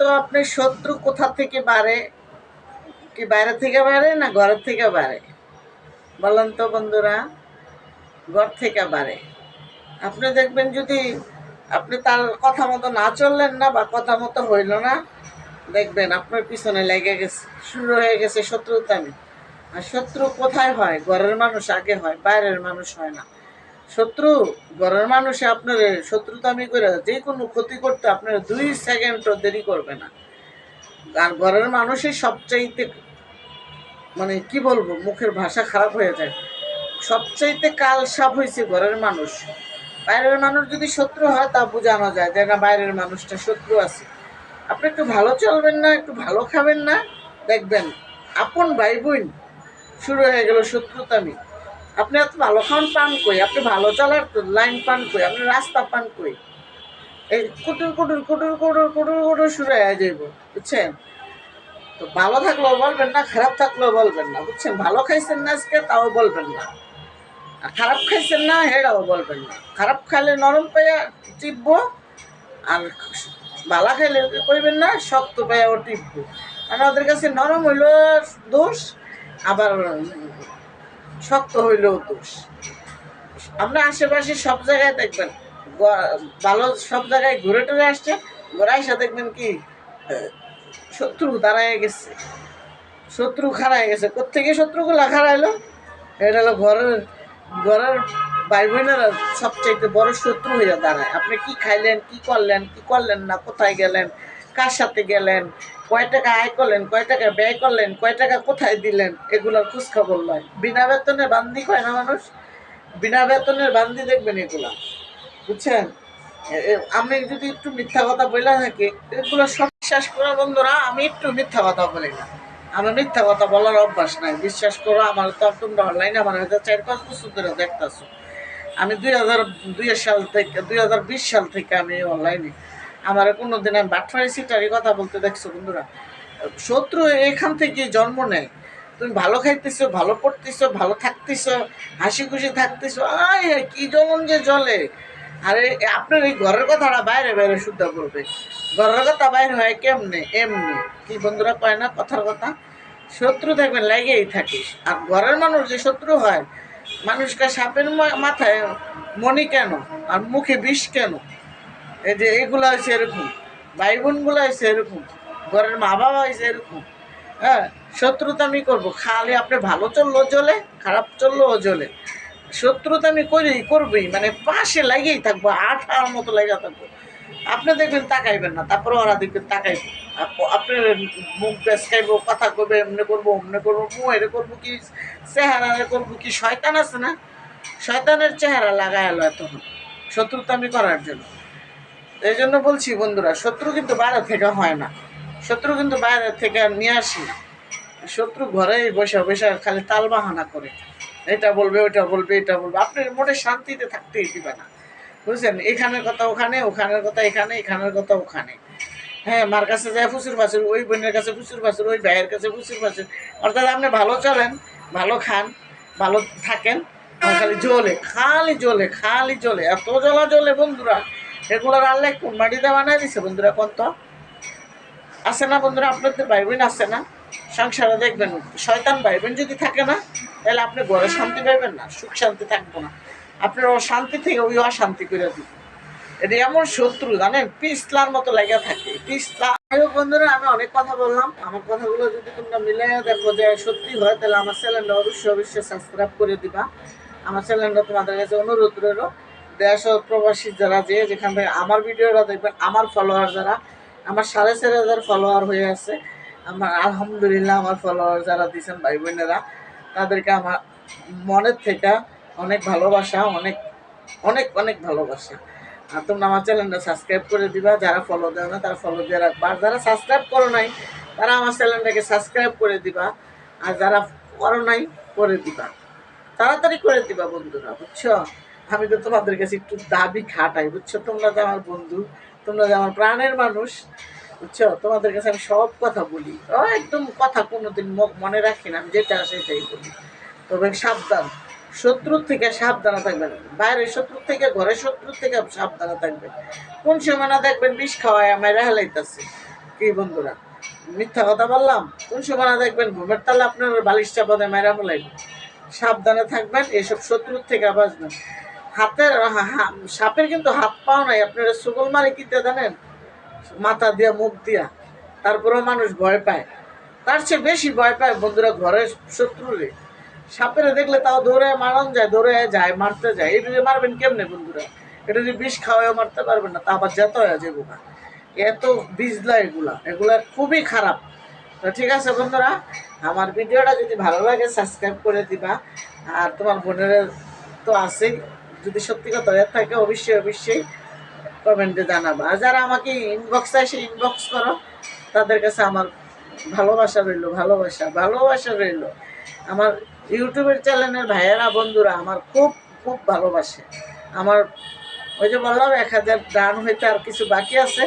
তো আপনি শত্রু কোথা থেকে বাড়ে? কি বাইরে থেকে বাড়ে না ঘরের থেকে বাড়ে? বলেন তো বন্ধুরা। ঘর থেকে বাড়ে। আপনি দেখবেন যদি আপনি তার কথা মতো না চললেন না বা কথা মতো হইল না, দেখবেন আপনার পিছনে লেগে গেছে, শুরু হয়ে গেছে শত্রুতামি। আর শত্রু কোথায় হয়? ঘরের মানুষ আগে হয়, বাইরের মানুষ হয় না। শত্রু ঘরের মানুষে আপনার শত্রুতামি করে যে কোনো ক্ষতি করতে আপনার 2 সেকেন্ডও দেরি করবে না। আর ঘরের মানুষই সবচাইতে, মানে কি বলবো, মুখের ভাষা খারাপ হয়ে যায়। সবচাইতে কাল সাপ হয়েছে ঘরের মানুষ। বাইরের মানুষ যদি শত্রু হয় তা বোঝানো যায় যে না, বাইরের মানুষটা শত্রু আছে। আপনি একটু ভালো চলবেন না, একটু ভালো খাবেন না, দেখবেন আপন ভাই বোন শুরু হয়ে গেল শত্রুতামি। আপনি এত ভালো খান পান কই? আপনি ভালো চলার তো লাইন পান কই? আপনি রাস্তা পান কই? এই কুটুর কুটুর কুটুর কুটুর কুটুর কুটুর শুরু হয়ে যাইব, বুঝছেন? তো ভালো থাকলেও বলবেন না, খারাপ থাকলেও বলবেন না, বুঝছেন? ভালো খাইছেন না আজকে, তাও বলবেন না। আর খারাপ খাইছেন না, হেরাও বলবেন না। খারাপ খাইলে নরম পাইয়া টিপবো, আর ভালো খাইলে কইবেন না শক্ত পাইয়াও টিপবো। কারণ ওদের কাছে নরম হইলেও দোষ, আবার শক্ত হইলেও দোষ। আমরা আশেপাশে সব জায়গায় দেখবেন ভালো, সব জায়গায় ঘুরে টুরে আসছে, ঘুরে এসে দেখবেন কি শত্রু দাঁড়ায় গেছে, শত্রু খাড়ায় গেছে। কোথেকে শত্রুগুলা খাড়াইলো? এটা হলো ঘরের ঘরের ভাই বোনেরা সবচাইতে বড় শত্রু হইয়া দাঁড়ায়। আপনি কি খাইলেন, কি করলেন, কি করলেন না, কোথায় গেলেন, কার সাথে গেলেন, কয় টাকা আয় করলেন, কয় টাকা ব্যয় করলেন, কয় টাকা কোথায় দিলেন, এগুলোর খোঁজ খবর লয়। বিনা বেতনে বান্দি কয় না মানুষ, বিনা বেতনের বান্দি দেখবেন এগুলা, বুঝছেন? আমি যদি একটু মিথ্যা কথা বলে থাকি, এগুলো সব বিশ্বাস করো বন্ধুরা। আমি একটু মিথ্যা কথা বলি না, আমার মিথ্যা কথা বলার অভ্যাস নাই, বিশ্বাস করো। আমার তো তোমরা অনলাইনে আমার হয়তো 4-5 বছর ধরে দেখতেছো। আমি 2002 সাল থেকে 2020 সাল থেকে আমি অনলাইনে। আমার কোনোদিন আমি বাটফারি সিটারি কথা বলতে দেখছো বন্ধুরা? শত্রু এখান থেকে জন্ম নেয়। তুমি ভালো খাইতেছো, ভালো পড়তেছো, ভালো থাকতেছো, হাসি খুশি থাকতেছো, আয় কি জমন যে জলে। আরে আপনার এই ঘরের কথাটা বাইরে বাইরে শুদ্ধ করবে। ঘরের কথা বাইরে হয় কেমনে? এমনি। কি বন্ধুরা কয় না কথার কথা? শত্রু দেখবেন লেগেই থাকিস। আর ঘরের মানুষ যে শত্রু হয়, মানুষকে সাপের মাথায় মণি কেন আর মুখে বিষ কেন? এই যে এগুলো হয়েছে এরকম, ভাই বোনগুলো হয়েছে এরকম, ঘরের মা বাবা হয়েছে এরকম। হ্যাঁ, শত্রুতামি করবো খালি। আপনি ভালো চললেও জ্বলে, খারাপ চললেও জ্বলে। শত্রুতামি করবেই, মানে পাশে লাগিয়েই থাকবো, আঠার মতো লেগে থাকবো। আপনি দেখবেন তাকাইবেন না, তারপরে ওরা দেখবেন তাকাইবো। আপনার মুখ বেসকাইবো, কথা করবে, এমনি করবো অমনে করবো, মুখ এরে করবো কি, চেহারা করবো কি। শয়তান আছে না, শয়তানের চেহারা লাগাই এলো তখন শত্রুতামি করার জন্য। এই জন্য বলছি বন্ধুরা, শত্রু কিন্তু বাইরে থেকে হয় না, শত্রু কিন্তু বাইরে থেকে নিয়ে আসি না। শত্রু ঘরেই বসে বসে খালি তাল বাহানা করে, এটা বলবে, ওইটা বলবে, এটা বলবে। আপনার মোটে শান্তিতে থাকতেই দিবে না, বুঝছেন? এখানের কথা ওখানে, ওখানের কথা এখানে, এখানের কথা ওখানে। হ্যাঁ, মার কাছে যায় ফুসুর ফাসুর, ওই বোনের কাছে ফুসুর ফাসুর, ওই ভাইয়ের কাছে ফুসুর ফাসুর। অর্থাৎ আপনি ভালো চলেন, ভালো খান, ভালো থাকেন, খালি জ্বলে, খালি জ্বলে, খালি জ্বলে, এত জ্বলা জ্বলে বন্ধুরা। এগুলোর আল্লাহ কোন মাটিতে বানাই দিছে বন্ধুরা? কোন তো আছে না বন্ধুরা? আপনাদের ভাই বোন আছে না সংসারে? দেখবেন শয়তান ভাই বোন যদি থাকে না, তাহলে আপনি ঘরে শান্তি পাইবেন না, সুখ শান্তি থাকবো না। আপনার অশান্তি থেকে ওই অশান্তি করে দিব। এটা এমন শত্রু জানেন, পিছলার মতো লেগে থাকে, পিছলা। বন্ধুরা, আমি অনেক কথা বললাম। আমার কথাগুলো যদি তোমরা মিলে দেখো যে সত্যি হয়, তাহলে আমার চ্যানেলটা অবশ্যই অবশ্যই সাবস্ক্রাইব করে দিবা। আমার চ্যানেলটা তোমাদের কাছে অনুরোধ রইল। দেশ ও প্রবাসী যারা যে যেখান থেকে আমার ভিডিওটা দেখবেন, আমার ফলোয়ার যারা, আমার 4,500 ফলোয়ার হয়ে আছে। আমার আলহামদুলিল্লাহ, আমার ফলোয়ার যারা দিয়েছেন ভাই বোনেরা, তাদেরকে আমার মনের থেকে অনেক ভালোবাসা, অনেক অনেক অনেক ভালোবাসা। আর তোমরা আমার চ্যানেলটা সাবস্ক্রাইব করে দিবা। যারা ফলো দেও না তারা ফলো দিয়ে রাখবা, আর যারা সাবস্ক্রাইব করো নাই তারা আমার চ্যানেলটাকে সাবস্ক্রাইব করে দিবা। আর যারা করো নাই করে দিবা, তাড়াতাড়ি করে দিবা বন্ধুরা, বুঝছো? আমি তো তোমাদের কাছে একটু দাবি খাটাই, বুঝছো? তোমরা যে আমার বন্ধু, তোমরা যে আমার প্রাণের মানুষ, বুঝছো? তোমাদের কাছে আমি সব কথা বলি, একদম কথা কোনোদিন মনে রাখি না, আমি যেটা সেটাই বলি। তবে সাবধান, শত্রুর থেকে সাবধানে থাকবেন। বাইরের শত্রু থেকে, ঘরের শত্রুর থেকে সাবধানে থাকবেন। কোন সময় না দেখবেন বিষ খাওয়ায় আমার হেলাইতেছে, কি বন্ধুরা, মিথ্যা কথা বললাম? কোন সময় দেখবেন ঘুমের তালে আপনার বালিশ চাপাতে মেরা ফেলাইবে। সাবধানে থাকবেন, এসব শত্রুর থেকে বাঁচবেন। সাপের কিন্তু হাত পাও নাই, আপনারা সুগল মারে কিতে জানেন? মাথা দিয়া মুখ দিয়া, তারপরেও মানুষ ভয় পায়। তার চেয়ে বেশি ভয় পায় বন্ধুরা ঘরের শত্রুরে। সাপেরে দেখলে তাও দৌড়ে মারান যায়, দৌড়ে যায়, মারতে যায়। এটা মারবেন কেমনে বন্ধুরা? এটা যদি বিষ খাওয়াও মারতে পারবেন না, তা আবার যেতে হয়ে যাবো না। এত বিজলা এগুলা, এগুলা খুবই খারাপ। তো ঠিক আছে বন্ধুরা, আমার ভিডিওটা যদি ভালো লাগে সাবস্ক্রাইব করে দিবা। আর তোমার বোনের তো আছেই, যদি সত্যি কথা হয়ে থাকে অবশ্যই অবশ্যই কমেন্টে জানাবা। আর যারা আমাকে ইনবক্সে এসে ইনবক্স করো, তাদের কাছে আমার ভালোবাসা রইলো, ভালোবাসা ভালোবাসা রইলো। আমার ইউটিউবের চ্যানেলের ভাইয়েরা বন্ধুরা আমার খুব খুব ভালোবাসে। আমার ওই যে বললাম 1000 ডান হইতে আর কিছু বাকি আছে।